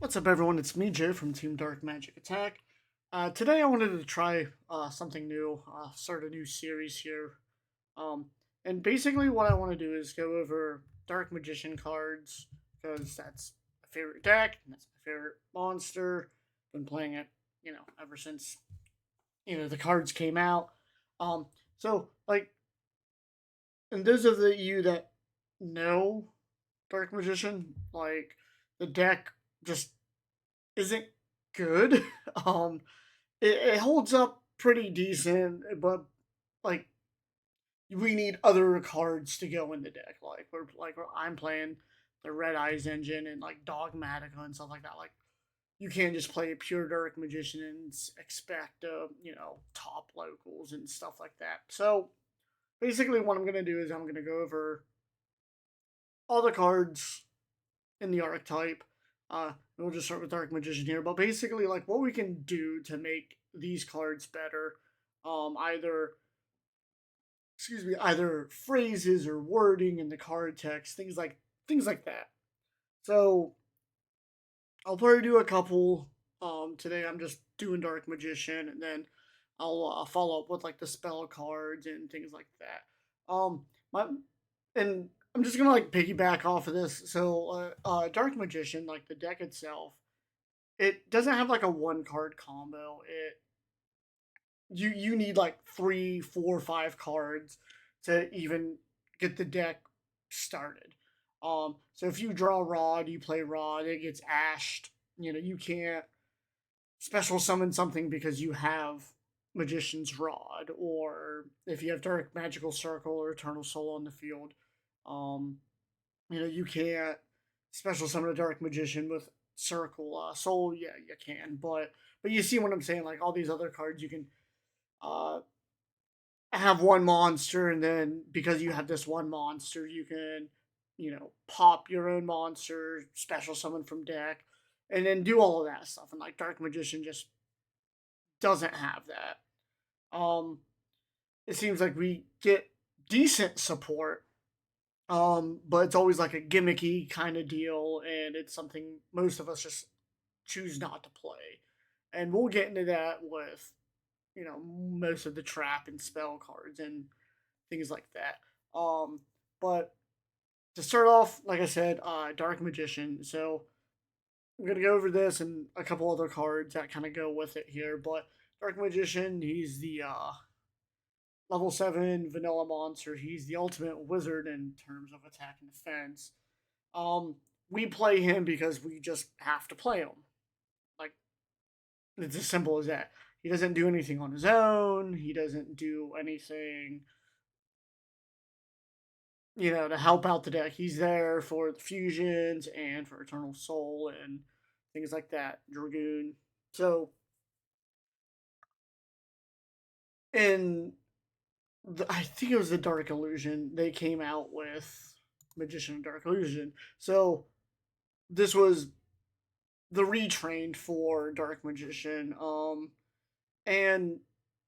What's up, everyone? It's me, Jay, from Team Dark Magic Attack. Today, I wanted to try something new, start a new series here. Um, and basically, what I want to do is go over Dark Magician cards because that's my favorite deck and that's my favorite monster. Been playing it, ever since the cards came out. Um, so like, and those of you that know Dark Magician, like the deck just isn't good. um, it holds up pretty decent, but like we need other cards to go in the deck. I'm playing the Red Eyes engine and like Dogmatica and stuff like that. Like you can't just play a pure Dark Magician and expect top locals and stuff like that. So basically, what I'm gonna do is I'm gonna go over all the cards in the archetype. We'll just start with Dark Magician here, but basically, like what we can do to make these cards better, either either phrases or wording in the card text, things like that. So I'll probably do a couple. Today I'm just doing Dark Magician, and then I'll follow up with like the spell cards and things like that. My and I'm just gonna like piggyback off of this. So, Dark Magician, like the deck itself, it doesn't have like a one card combo. You need like three, four, five cards to even get the deck started. So if you draw Rod, you play Rod, it gets ashed. You can't special summon something because you have Magician's Rod, or if you have Dark Magical Circle or Eternal Soul on the field, um, you can't special summon a Dark Magician with Circle Soul. Yeah, you can, but you see what I'm saying? Like all these other cards, you can uh, have one monster, and then because you have this one monster, you can pop your own monster, special summon from deck, and then do all of that stuff. And like Dark Magician just doesn't have that. It seems like we get decent support, but it's always like a gimmicky kind of deal, and it's something most of us just choose not to play. And we'll get into that with most of the trap and spell cards and things like that. But to start off, like I said, Dark Magician. So I'm gonna go over this and a couple other cards that kind of go with it here. But Dark Magician, he's the level 7 vanilla monster. He's the ultimate wizard in terms of attack and defense. Um, we play him because we just have to play him. Like it's as simple as that. He doesn't do anything on his own. He doesn't do anything, to help out the deck. He's there for the fusions and for Eternal Soul and things like that. Dragoon. So, in I think it was the Dark Illusion, they came out with Magician and Dark Illusion. So this was the retrained for Dark Magician. And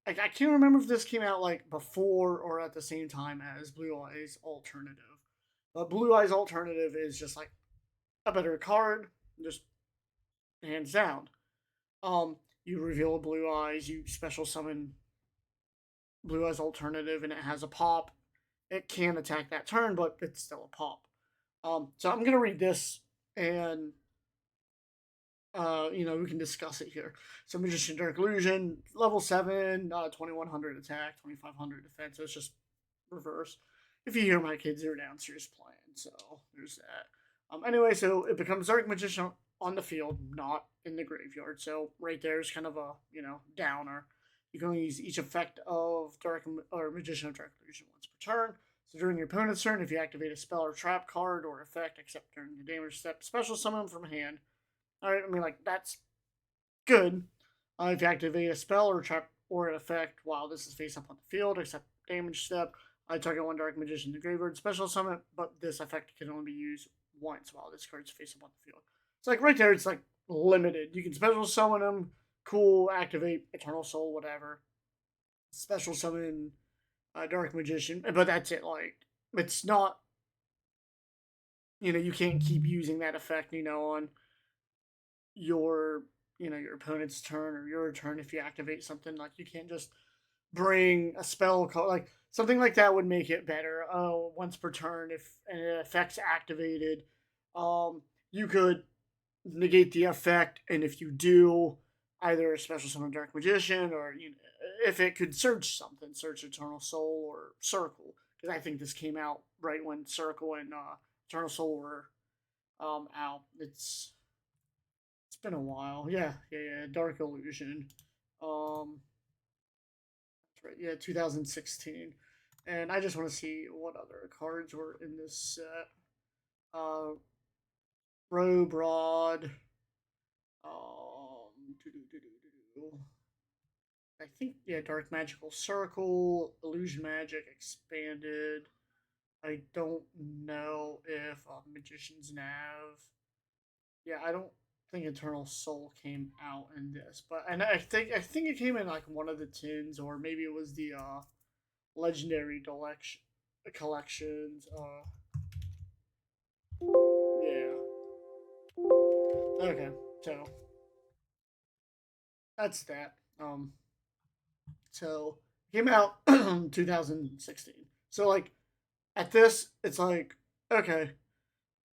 I can't remember if this came out like before or at the same time as Blue Eyes Alternative. But Blue Eyes Alternative is just like a better card, just hands down. You reveal a Blue Eyes, you special summon Blue Eyes Alternative, and it has a pop. It can attack that turn, but it's still a pop. So I'm gonna read this, and we can discuss it here. So Magician Dark Illusion, level 7, 2100 attack, 2500 defense. So it's just reverse. If you hear my kids, they're downstairs playing, so there's that. Anyway, so it becomes Dark Magician on the field, not in the graveyard. So right there is kind of a downer. You can only use each effect of Dark or Magician of Dark Illusion once per turn. So during your opponent's turn, if you activate a spell or trap card or effect, except during the damage step, special summon them from hand. All right, I mean like that's good. If you activate a spell or trap or an effect while this is face up on the field, except damage step, I target one Dark Magician in the graveyard, special summon, but this effect can only be used once while this card's face up on the field. It's like right there, it's like limited. You can special summon them, cool, activate Eternal Soul, whatever. Special summon Dark Magician, but that's it. Like, it's not, you can't keep using that effect, on your your opponent's turn or your turn if you activate something. Like you can't just bring a spell card. Like something like that would make it better. Oh, once per turn, if an effect's activated, you could negate the effect, and if you do, either a special summon Dark Magician or if it could search something, search Eternal Soul or Circle, because I think this came out right when Circle and Eternal Soul were out. It's been a while. Yeah. Dark Illusion. Um, right, yeah, 2016. And I just want to see what other cards were in this set. Uh, Robe Rod. Doo-doo-doo-doo-doo. I think yeah, Dark Magical Circle, Illusion Magic expanded. I don't know if Magician's Nav. Yeah, I don't think Eternal Soul came out in this, but and I think it came in like one of the tins, or maybe it was the Legendary collections. Yeah. Okay, so that's that. So it came out 2016. So like at this, it's like okay,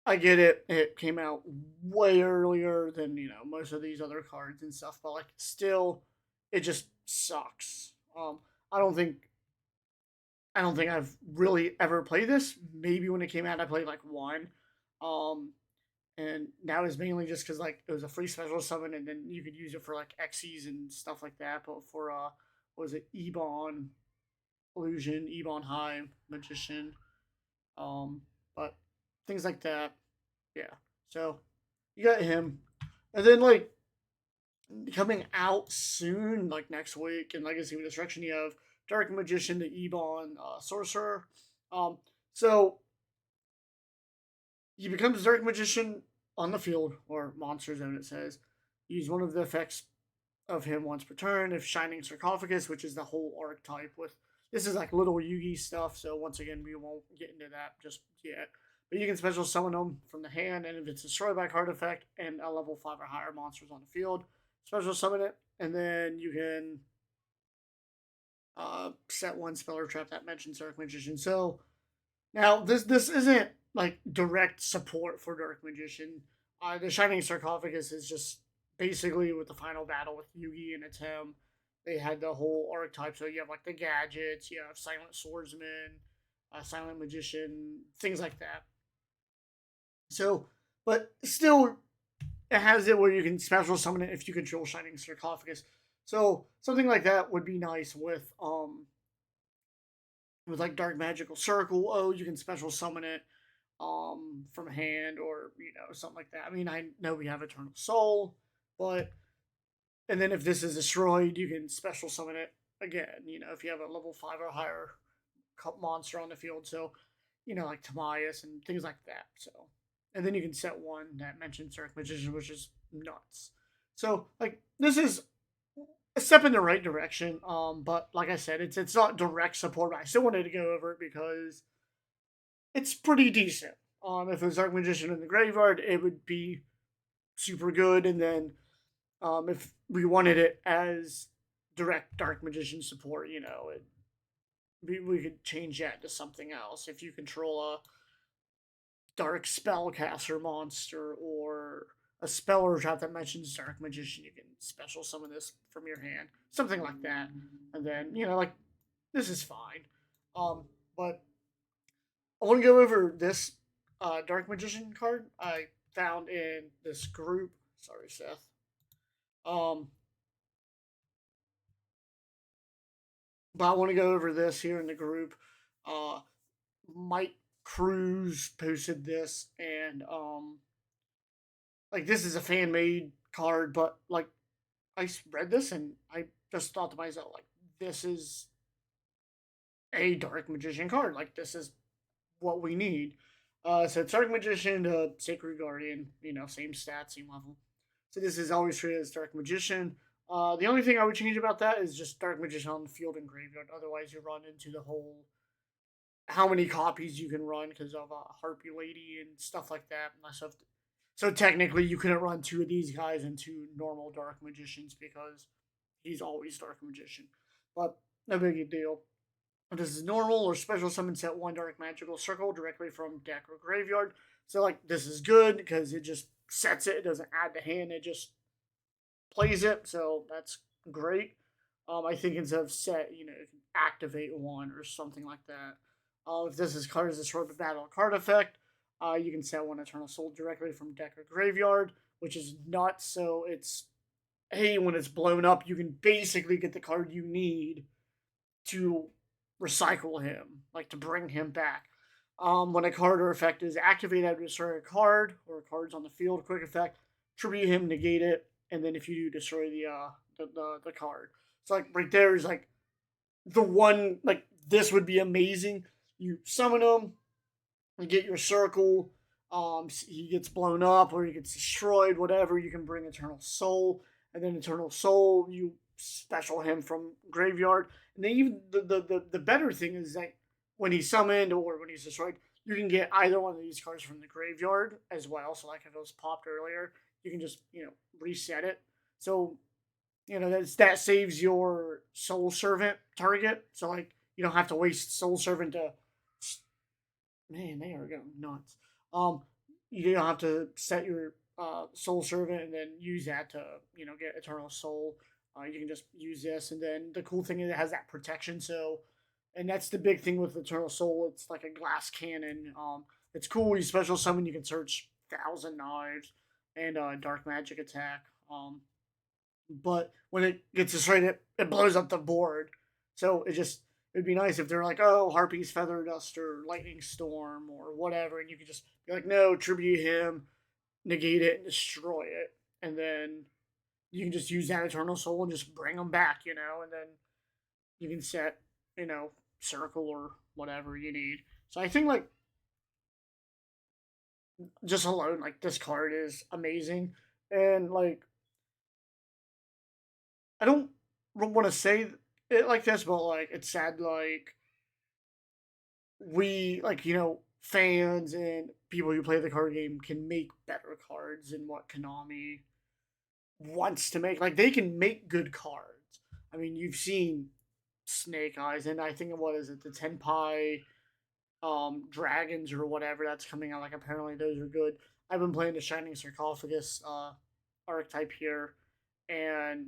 I get it. It came out way earlier than most of these other cards and stuff, but like still, it just sucks. I don't think I don't think I've really ever played this. Maybe when it came out, I played like one, um, and that was mainly just because like it was a free special summon, and then you could use it for like Xyz and stuff like that. But for what was it, Ebon Illusion, Ebon High Magician, um, but things like that. Yeah. So you got him, and then like coming out soon, like next week in Legacy of Destruction, you have Dark Magician, the Ebon Sorcerer. Um, so he becomes Dark Magician on the field or monster zone. It says use one of the effects of him once per turn. If Shining Sarcophagus, which is the whole archetype with this is like little Yugi stuff. So once again, we won't get into that just yet. But you can special summon them from the hand, and if it's destroyed by card effect and a level 5 or higher monsters on the field, special summon it, and then you can set one spell or trap that mentions Dark Magician. So now this isn't like direct support for Dark Magician. The Shining Sarcophagus is just basically with the final battle with Yugi and Atem. They had the whole archetype. So you have like the gadgets, you have Silent Swordsman, Silent Magician, things like that. So, but still, it has it where you can special summon it if you control Shining Sarcophagus. So something like that would be nice with like Dark Magical Circle. Oh, you can special summon it from hand or something like that. I mean, I know we have Eternal Soul, but and then if this is destroyed, you can special summon it again. If you have a level 5 or higher monster on the field, so like Timaeus and things like that. So and then you can set one that mentions Dark Magician, which is nuts. So like this is a step in the right direction. But like I said, it's not direct support. But I still wanted to go over it because it's pretty decent. If it was Dark Magician in the graveyard, it would be super good. And then if we wanted it as direct Dark Magician support, we could change that to something else. If you control a Dark Spellcaster monster or a spell or trap that mentions Dark Magician, you can special summon this from your hand, something like that. And then like this is fine. But I want to go over this Dark Magician card I found in this group. Sorry, Seth. Um, but I want to go over this here in the group. Uh, Mike Cruz posted this, and like this is a fan made card, but like I read this and I just thought to myself, like, this is a Dark Magician card. Like, this is what we need. So Dark Magician to Sacred Guardian, same stats, same level. So this is always treated as Dark Magician. The only thing I would change about that is just Dark Magician on the field and graveyard. Otherwise, you run into the whole how many copies you can run because of Harpy Lady and stuff like that. So technically, you couldn't run two of these guys into normal Dark Magicians because he's always Dark Magician. But no big deal. This is normal or special summon set one Dark Magical Circle directly from deck or graveyard. So like this is good because it just sets it. It doesn't add the hand. It just plays it. So that's great. I think instead of set, activate one or something like that. If this is card is a short battle card effect, you can set one Eternal Soul directly from deck or graveyard, which is nuts. So it's hey, when it's blown up, you can basically get the card you need to recycle him, like to bring him back. When a card or effect is activated, destroy a card or cards on the field, quick effect, tribute him, negate it, and then if you do, destroy the card. So like right there is like the one like this would be amazing. You summon him, you get your circle. He gets blown up or he gets destroyed, whatever. You can bring Eternal Soul, and then Eternal Soul you special him from graveyard. And then even the better thing is that when he's summoned or when he's destroyed, you can get either one of these cards from the graveyard as well. So like if it was popped earlier, you can just reset it. So that saves your Soul Servant target. So like you don't have to waste Soul Servant to. Man, they are going nuts. Um, you don't have to set your Soul Servant and then use that to get Eternal Soul. You can just use this, and then the cool thing is it has that protection. So, and that's the big thing with Eternal Soul. It's like a glass cannon. It's cool. You special summon, you can search Thousand Knives and Dark Magic attack. But when it gets destroyed, it blows up the board. So it'd be nice if they're like, oh, Harpy's Feather Dust or Lightning Storm or whatever, and you could just be like, no, tribute him, negate it, and destroy it, and then you can just use that Eternal Soul and just bring them back, and then you can set, circle or whatever you need. So I think like just alone, like this card is amazing, and like I don't want to say it like this, but like it's sad. Like we, like fans and people who play the card game can make better cards than what Konami wants to make. Like they can make good cards. I mean, you've seen Snake Eyes, and I think what is it, the Tenpai dragons or whatever that's coming out. Like apparently those are good. I've been playing the Shining Sarcophagus archetype here, and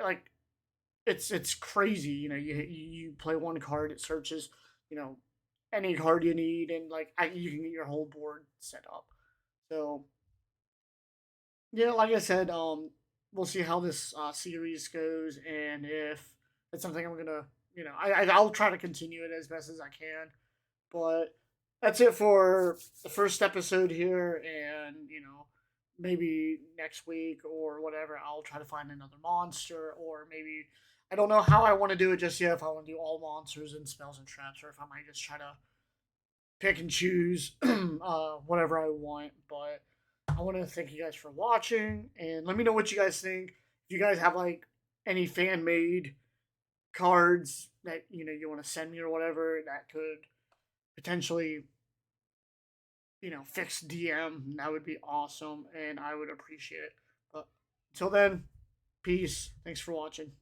like it's crazy. You play one card, it searches, any card you need, and like you can get your whole board set up. So yeah, like I said, we'll see how this series goes, and if it's something I'm gonna, I'll try to continue it as best as I can. But that's it for the first episode here, and maybe next week or whatever, I'll try to find another monster, or maybe I don't know how I want to do it just yet. If I want to do all monsters and spells and traps, or if I might just try to pick and choose whatever I want. But I want to thank you guys for watching, and let me know what you guys think. If you guys have like any fan made cards that you want to send me or whatever that could potentially fix DM, that would be awesome, and I would appreciate it. But until then, peace. Thanks for watching.